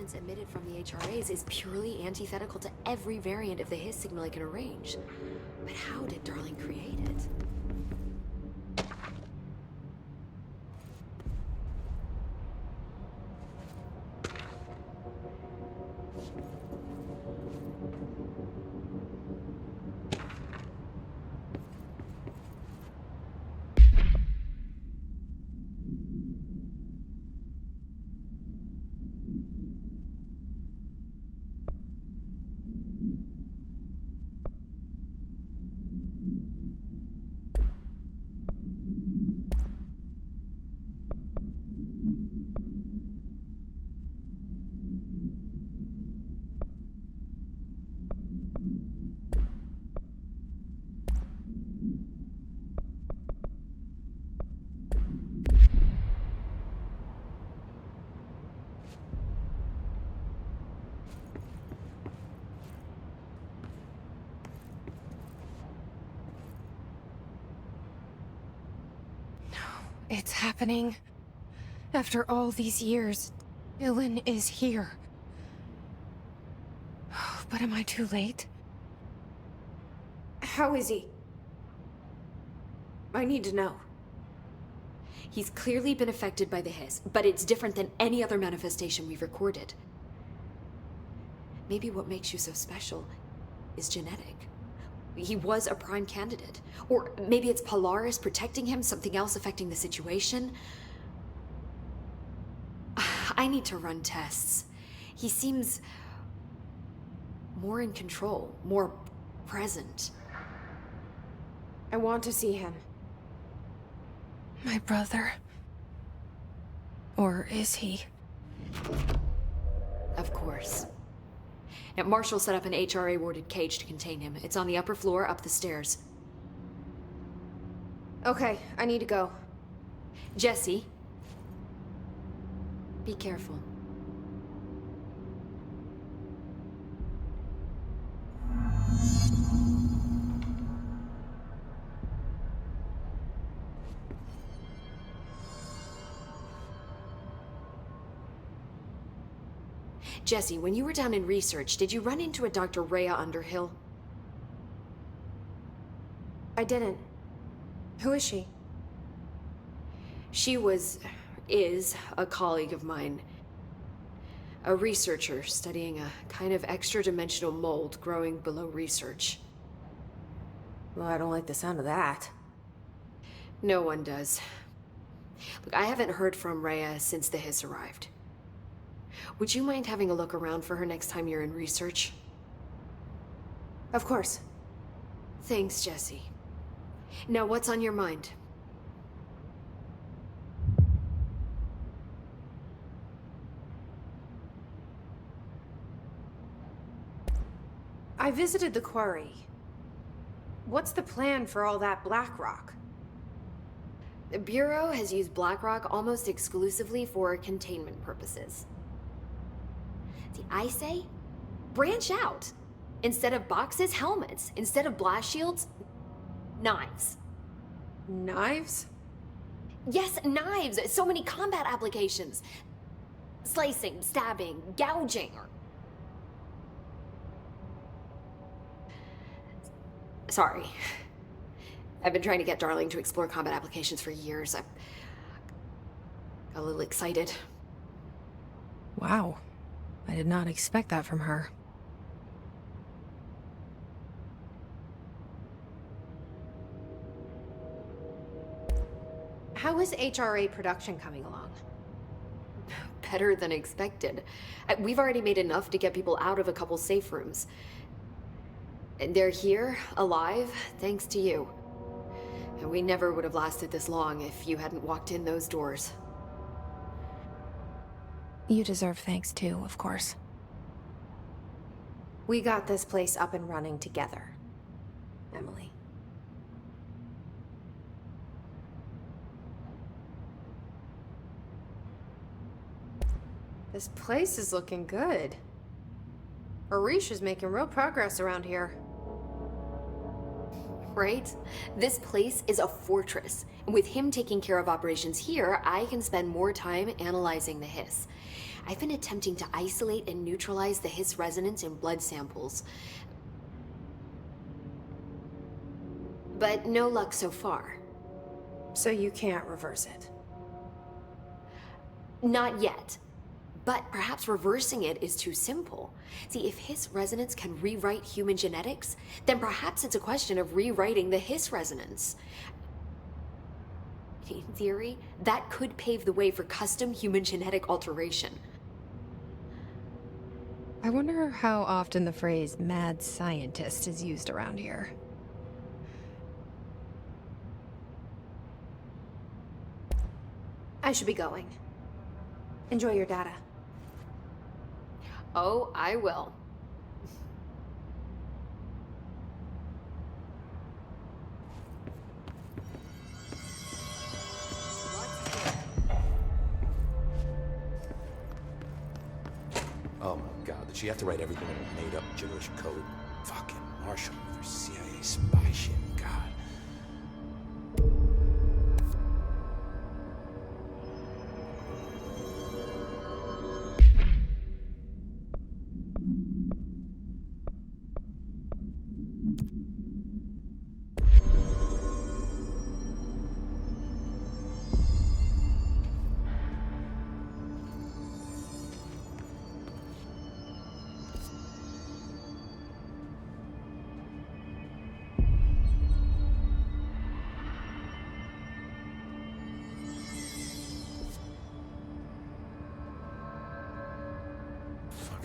response emitted from the HRAs is purely antithetical to every variant of the Hiss signal I can arrange. But how did Darling create it? It's happening. After all these years, Dylan is here. But am I too late? How is he? I need to know. He's clearly been affected by the Hiss, but it's different than any other manifestation we've recorded. Maybe what makes you so special is genetic. He was a prime candidate. Or maybe it's Polaris protecting him, something else affecting the situation. I need to run tests. He seems more in control, more present. I want to see him. My brother? Or is he? Of course. Now, Marshall set up an HRA-warded cage to contain him. It's on the upper floor, up the stairs. Okay, I need to go. Jesse. Be careful. Jesse, when you were down in research, did you run into a Dr. Rhea Underhill? I didn't. Who is she? She is a colleague of mine. A researcher studying a kind of extra-dimensional mold growing below research. Well, I don't like the sound of that. No one does. Look, I haven't heard from Rhea since the Hiss arrived. Would you mind having a look around for her next time you're in research? Of course. Thanks, Jesse. Now, what's on your mind? I visited the quarry. What's the plan for all that black rock? The Bureau has used Blackrock almost exclusively for containment purposes. See, I say, branch out. Instead of boxes, helmets. Instead of blast shields, knives. Knives? Yes, knives! So many combat applications. Slicing, stabbing, gouging, or... Sorry. I've been trying to get Darling to explore combat applications for years. I got a little excited. Wow. I did not expect that from her. How is HRA production coming along? Better than expected. We've already made enough to get people out of a couple safe rooms. And they're here, alive, thanks to you. And we never would have lasted this long if you hadn't walked in those doors. You deserve thanks too, of course. We got this place up and running together, Emily. This place is looking good. Arish is making real progress around here. Right? This place is a fortress. And with him taking care of operations here, I can spend more time analyzing the Hiss. I've been attempting to isolate and neutralize the Hiss resonance in blood samples. But no luck so far. So you can't reverse it. Not yet. But perhaps reversing it is too simple. See, if Hiss resonance can rewrite human genetics, then perhaps it's a question of rewriting the Hiss resonance. In theory, that could pave the way for custom human genetic alteration. I wonder how often the phrase mad scientist is used around here. I should be going. Enjoy your data. Oh, I will. Oh my god, did she have to write everything in a made-up gibberish code? Fucking Marshall with her CIA spy shit, god.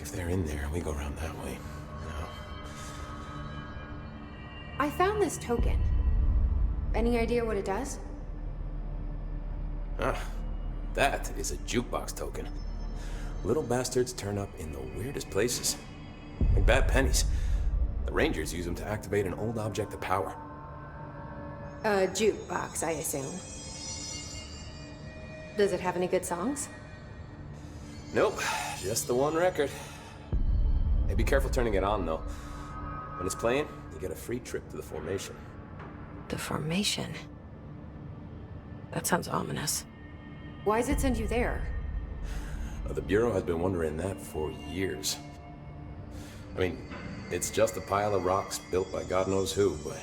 If they're in there, we go around that way. No. I found this token. Any idea what it does? Ah, that is a jukebox token. Little bastards turn up in the weirdest places. Like bad pennies. The Rangers use them to activate an old object of power. A jukebox, I assume. Does it have any good songs? Nope, just the one record. Hey, be careful turning it on, though. When it's playing, you get a free trip to the formation. The formation? That sounds ominous. Why does it send you there? The Bureau has been wondering that for years. I mean, it's just a pile of rocks built by God knows who, but...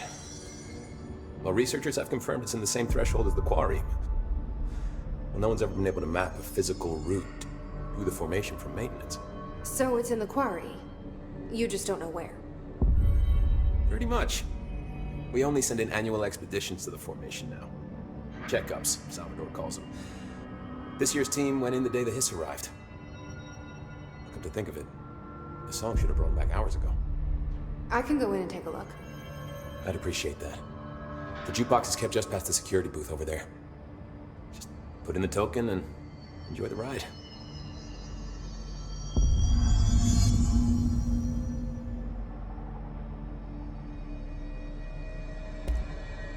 Well, researchers have confirmed it's in the same threshold as the quarry. Well, no one's ever been able to map a physical route through the formation for maintenance. So it's in the quarry. You just don't know where. Pretty much. We only send in annual expeditions to the formation now. Checkups, Salvador calls them. This year's team went in the day the Hiss arrived. Come to think of it, the song should have brought them back hours ago. I can go in and take a look. I'd appreciate that. The jukebox is kept just past the security booth over there. Just put in the token and enjoy the ride.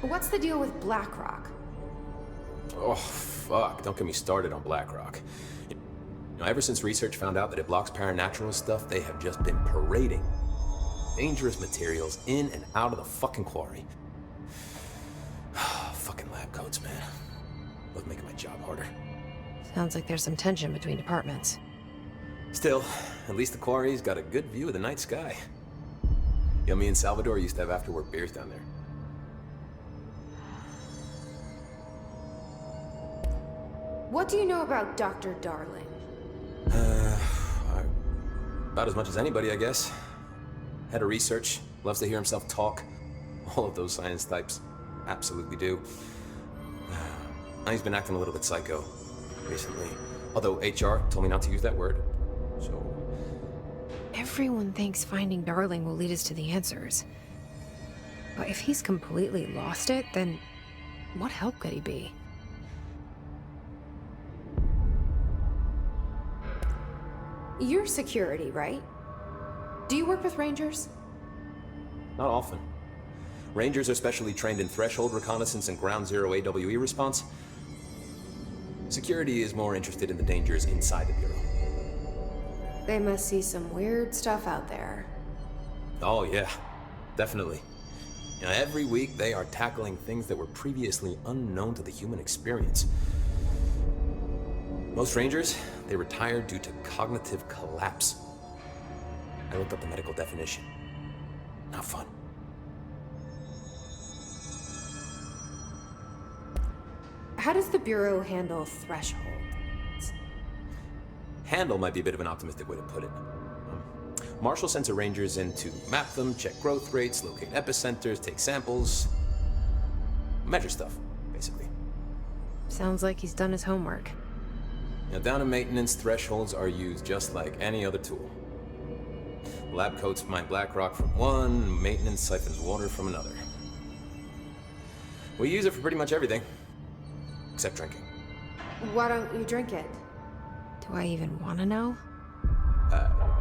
What's the deal with BlackRock? Oh, fuck. Don't get me started on BlackRock. You know, ever since research found out that it blocks paranatural stuff, they have just been parading dangerous materials in and out of the fucking quarry. Fucking lab coats, man. Both making my job harder. Sounds like there's some tension between departments. Still, at least the quarry's got a good view of the night sky. You know, me and Salvador used to have after-work beers down there. What do you know about Dr. Darling? About as much as anybody, I guess. Head of research, loves to hear himself talk. All of those science types absolutely do. He's been acting a little bit psycho recently. Although HR told me not to use that word, so... Everyone thinks finding Darling will lead us to the answers. But if he's completely lost it, then what help could he be? You're security, right? Do you work with Rangers? Not often. Rangers are specially trained in threshold reconnaissance and ground zero AWE response. Security is more interested in the dangers inside the Bureau. They must see some weird stuff out there. Oh yeah, definitely. You know, every week they are tackling things that were previously unknown to the human experience. Most Rangers, they retired due to cognitive collapse. I looked up the medical definition. Not fun. How does the Bureau handle thresholds? Handle might be a bit of an optimistic way to put it. Marshall sends her rangers in to map them, check growth rates, locate epicenters, take samples, measure stuff, basically. Sounds like he's done his homework. Now, down in maintenance, thresholds are used just like any other tool. Lab coats mine black rock from one, maintenance siphons water from another. We use it for pretty much everything, except drinking. Why don't you drink it? Do I even want to know?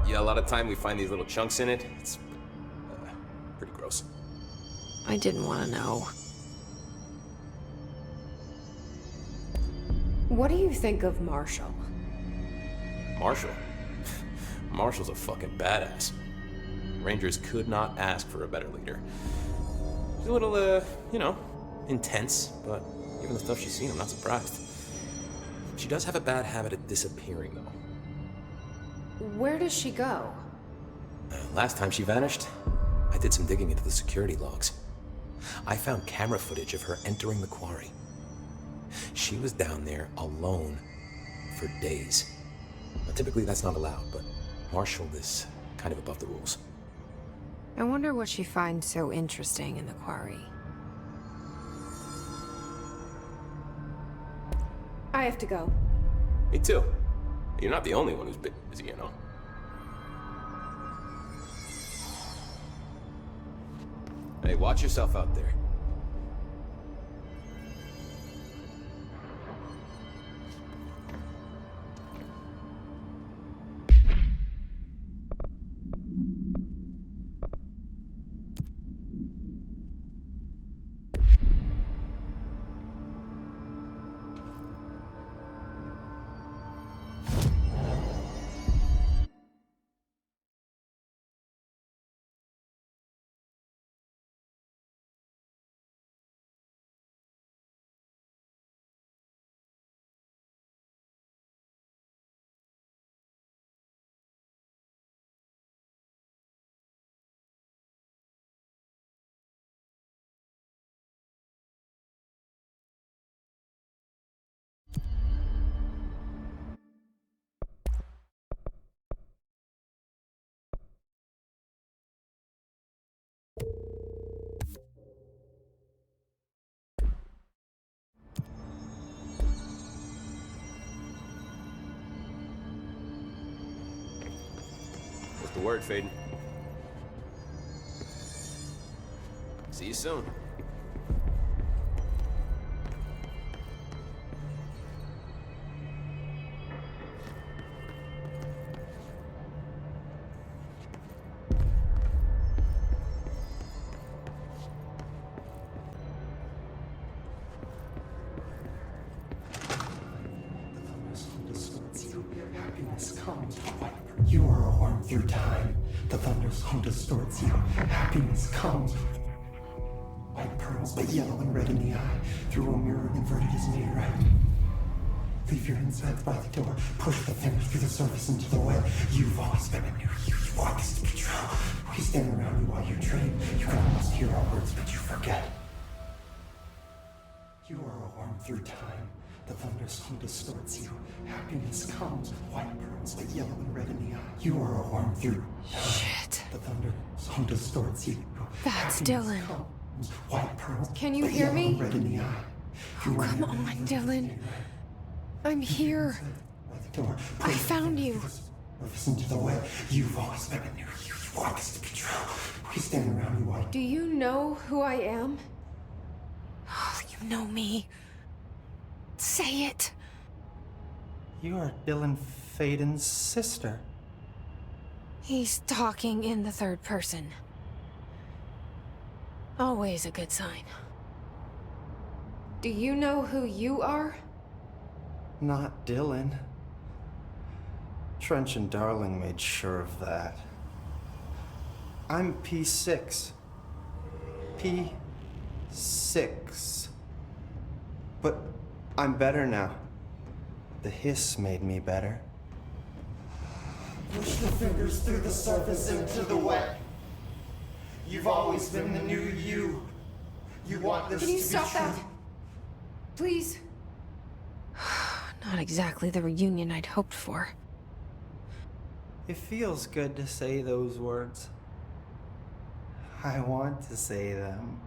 Yeah, a lot of time we find these little chunks in it. It's pretty gross. I didn't want to know. What do you think of Marshall? Marshall? Marshall's a fucking badass. Rangers could not ask for a better leader. She's a little, intense, but given the stuff she's seen, I'm not surprised. She does have a bad habit of disappearing, though. Where does she go? Last time she vanished, I did some digging into the security logs. I found camera footage of her entering the quarry. She was down there alone for days. Now, typically that's not allowed, but Marshall is kind of above the rules. I wonder what she finds so interesting in the quarry. I have to go. Me too. You're not the only one who's busy, you know. Hey, watch yourself out there. What's the word, Faden? See you soon. Happiness comes. You are a worm through time. The thunderstorm distorts you. Happiness comes. White pearls, but yellow and red in the eye. Through a mirror inverted is made right. Leave your insides by the door. Push the fingers through the surface into the web. You've always been a new you. You want this to be true. We stand around you while you dream. You can almost hear our words, but you forget. You are a worm through time. The thunderstorm distorts you. Happiness comes. White pearls, but yellow and red in the eye. You are a worm through time. Shit. The thunderstorm distorts you. That's Happiness Dylan. comes. White pearls, Can you but hear yellow me? and red in the eye. Oh, come on, Dylan. I'm here. By the door. I found you. Surface into the web. You've always been a new you. You want this to be true. We stand around you while Do you know who I am? Oh, you know me. Say it. you are Dylan Faden's sister. He's talking in the third person. Always a good sign. Do you know who you are? Not Dylan. Trench and Darling made sure of that. I'm P6. P6. But I'm better now. The hiss made me better. Push the fingers through the surface into the wet. You've always been the new you. You want this Can you to be stop true. that? Please? Not exactly the reunion I'd hoped for. It feels good to say those words. I want to say them.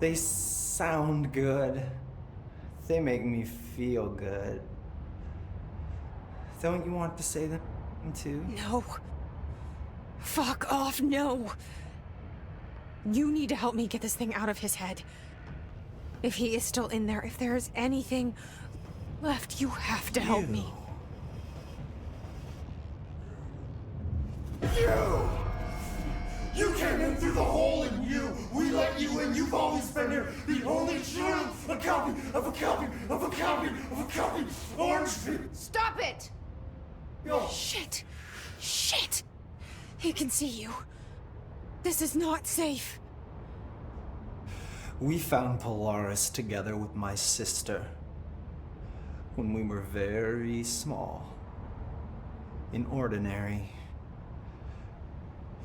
They sound good. They make me feel good. Don't you want to say them too? No. Fuck off, no. You need to help me get this thing out of his head. If he is still in there, if there is anything left, you have to help me. You came in through the hole in you. We let you in. You've always been here. The only true. A copy of a copy of a copy of a copy. Orange peel. Stop it! Oh. Shit. Shit. He can see you. This is not safe. We found Polaris together with my sister when we were very small. In Ordinary.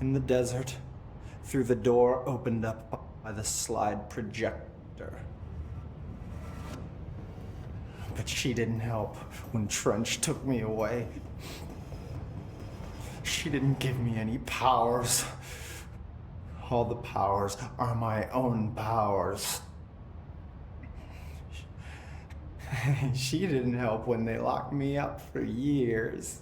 In the desert, through the door opened up by the slide projector. But she didn't help when Trench took me away. She didn't give me any powers. All the powers are my own powers. She didn't help when they locked me up for years.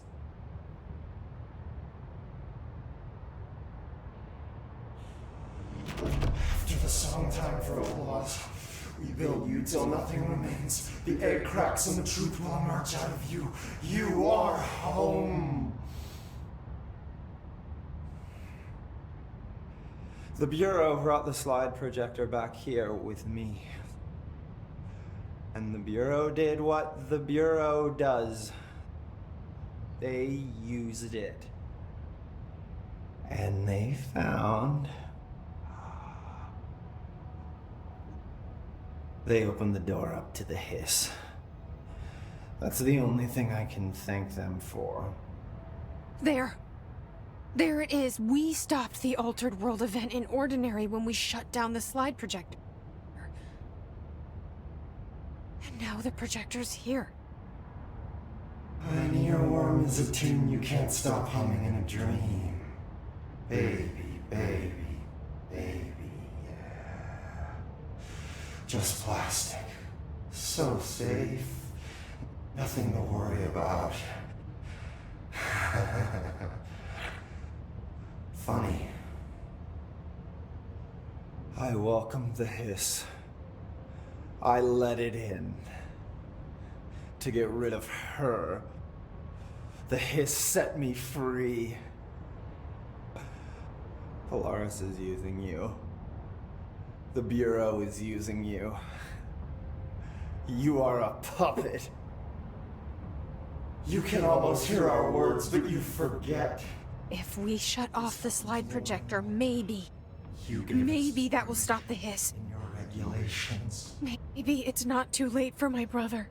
After the song time for applause, we build you till nothing remains. The egg cracks and the truth will emerge out of you. You are home. The Bureau brought the slide projector back here with me. And the Bureau did what the Bureau does. They used it. And they found... They opened the door up to the hiss. That's the only thing I can thank them for. There. There it is. We stopped the Altered World event in Ordinary when we shut down the slide projector. And now the projector's here. An earworm is a tune you can't stop humming in a dream. Baby, baby, baby, yeah. Just plastic. So safe. Nothing to worry about. Funny. I welcomed the hiss. I let it in. To get rid of her. The hiss set me free. Polaris is using you. The Bureau is using you. You are a puppet. You can almost hear our words, but you forget. If we shut off the slide projector, maybe You that will stop the hiss. in your regulations. Maybe it's not too late for my brother.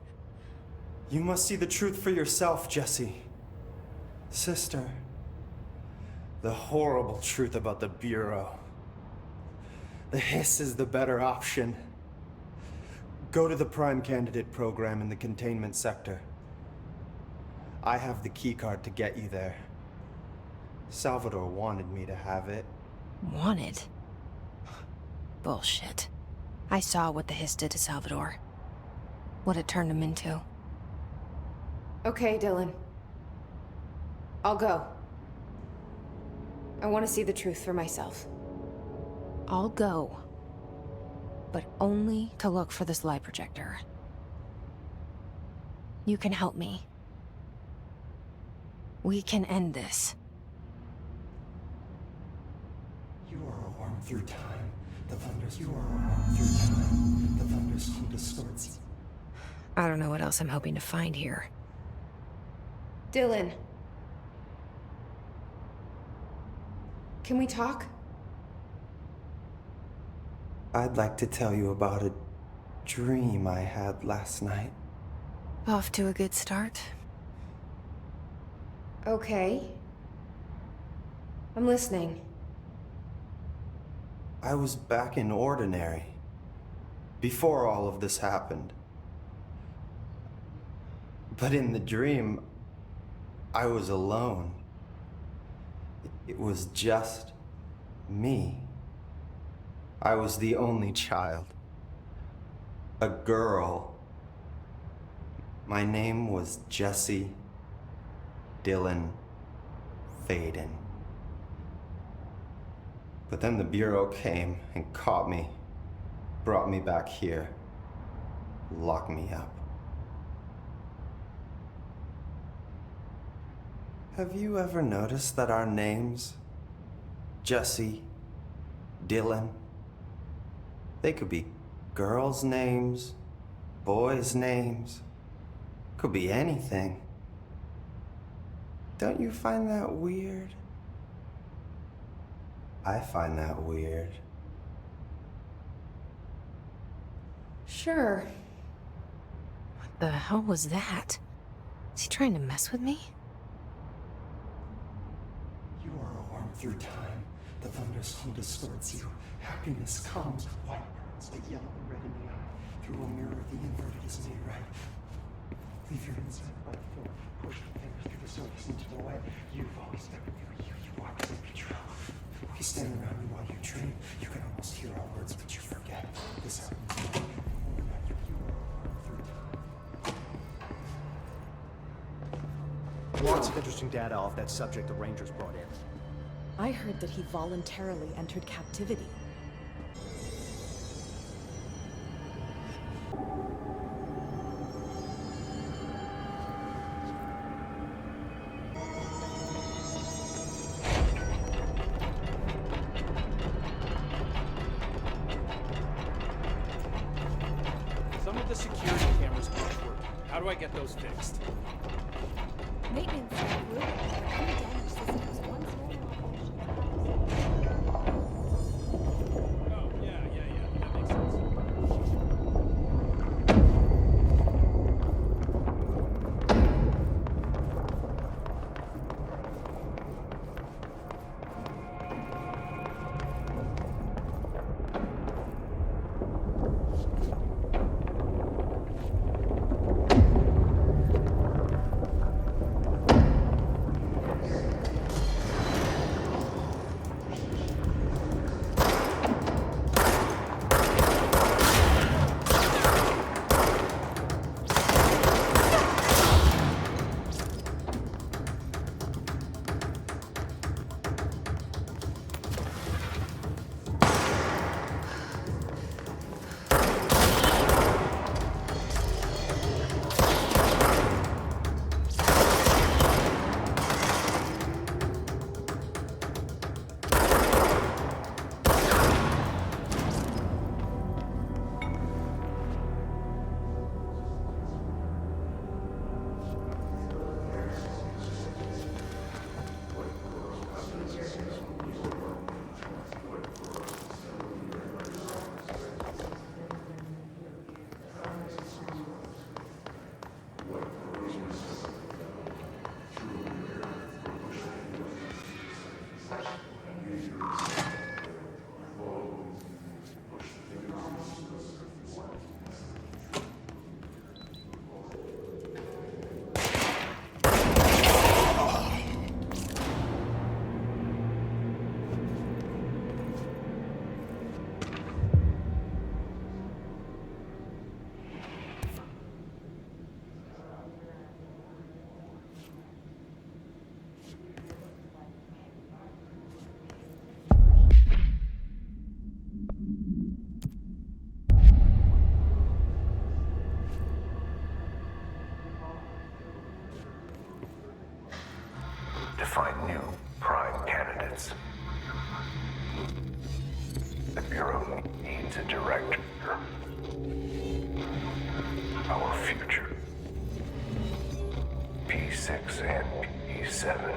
You must see the truth for yourself, Jesse. Sister. The horrible truth about the Bureau. The hiss is the better option. Go to the Prime Candidate program in the Containment sector. I have the keycard to get you there. Salvador wanted me to have it. Wanted? Bullshit. I saw what the hiss did to Salvador. What it turned him into. Okay, Dylan. I'll go. I want to see the truth for myself. I'll go. But only to look for the slide projector. You can help me. We can end this. You are a worm through time. The thunders. You are a worm through time. The thunders home distorts. I don't know what else I'm hoping to find here. Dylan. Can we talk? I'd like to tell you about a dream I had last night. Off to a good start. Okay. I'm listening. I was back in Ordinary before all of this happened. But in the dream, I was alone. It was just me. I was the only child. A girl. My name was Jesse Dylan Faden. But then the Bureau came and caught me, brought me back here, locked me up. Have you ever noticed that our names, Jesse, Dylan, they could be girls' names, boys' names, could be anything. Don't you find that weird? I find that weird. Sure. What the hell was that? Is he trying to mess with me? You are a worm through time. The thunderstorm distorts you. Happiness comes. White burns, but yellow and red in the eye. Through a mirror, the inverted is made right. Leave your inside by the floor. Push your fingers through the surface into the light. You've always been you. You always been true. We stand around you while you dream. You can almost hear our words, but you forget. This happens. Lots of interesting data off that subject the Rangers brought in. I heard that he voluntarily entered captivity. Some of the security cameras aren't working. How do I get those fixed? Maintenance staff will any damage systems once more in operation. Oh, yeah. That makes sense. To find new prime candidates. The Bureau needs a director. Our future. P6 and P7.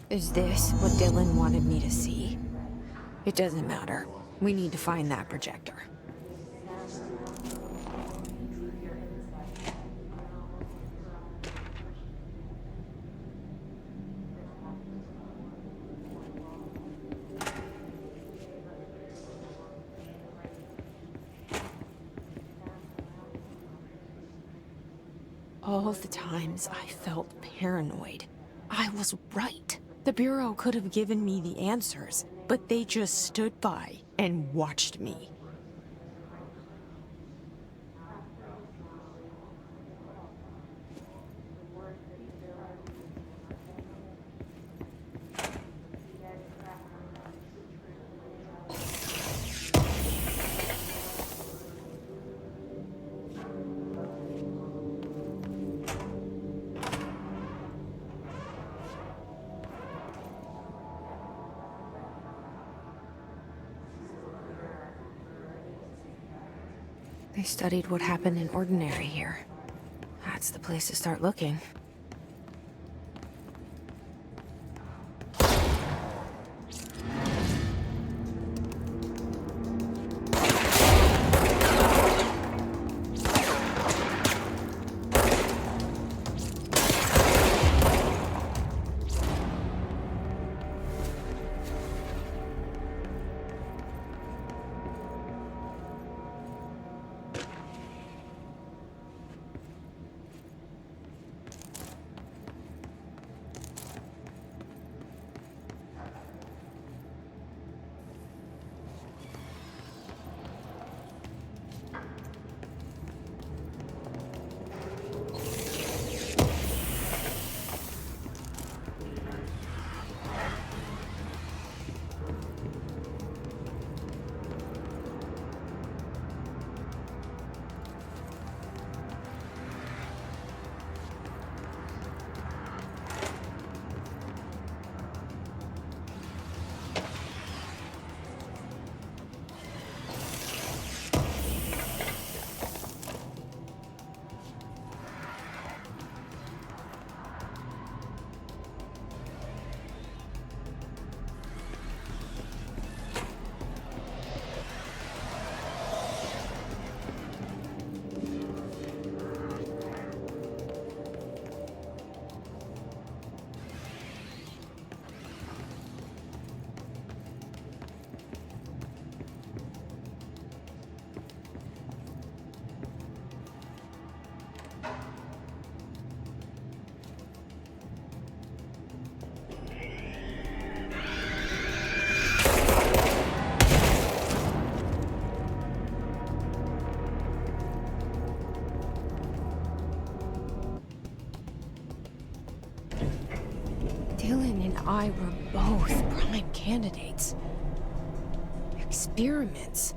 Is this what Dylan wanted me to see? It doesn't matter. We need to find that projector. All the times I felt paranoid, I was right. The Bureau could have given me the answers, but they just stood by and watched me. They studied what happened in Ordinary here. That's the place to start looking. Dylan and I were both prime candidates. Experiments.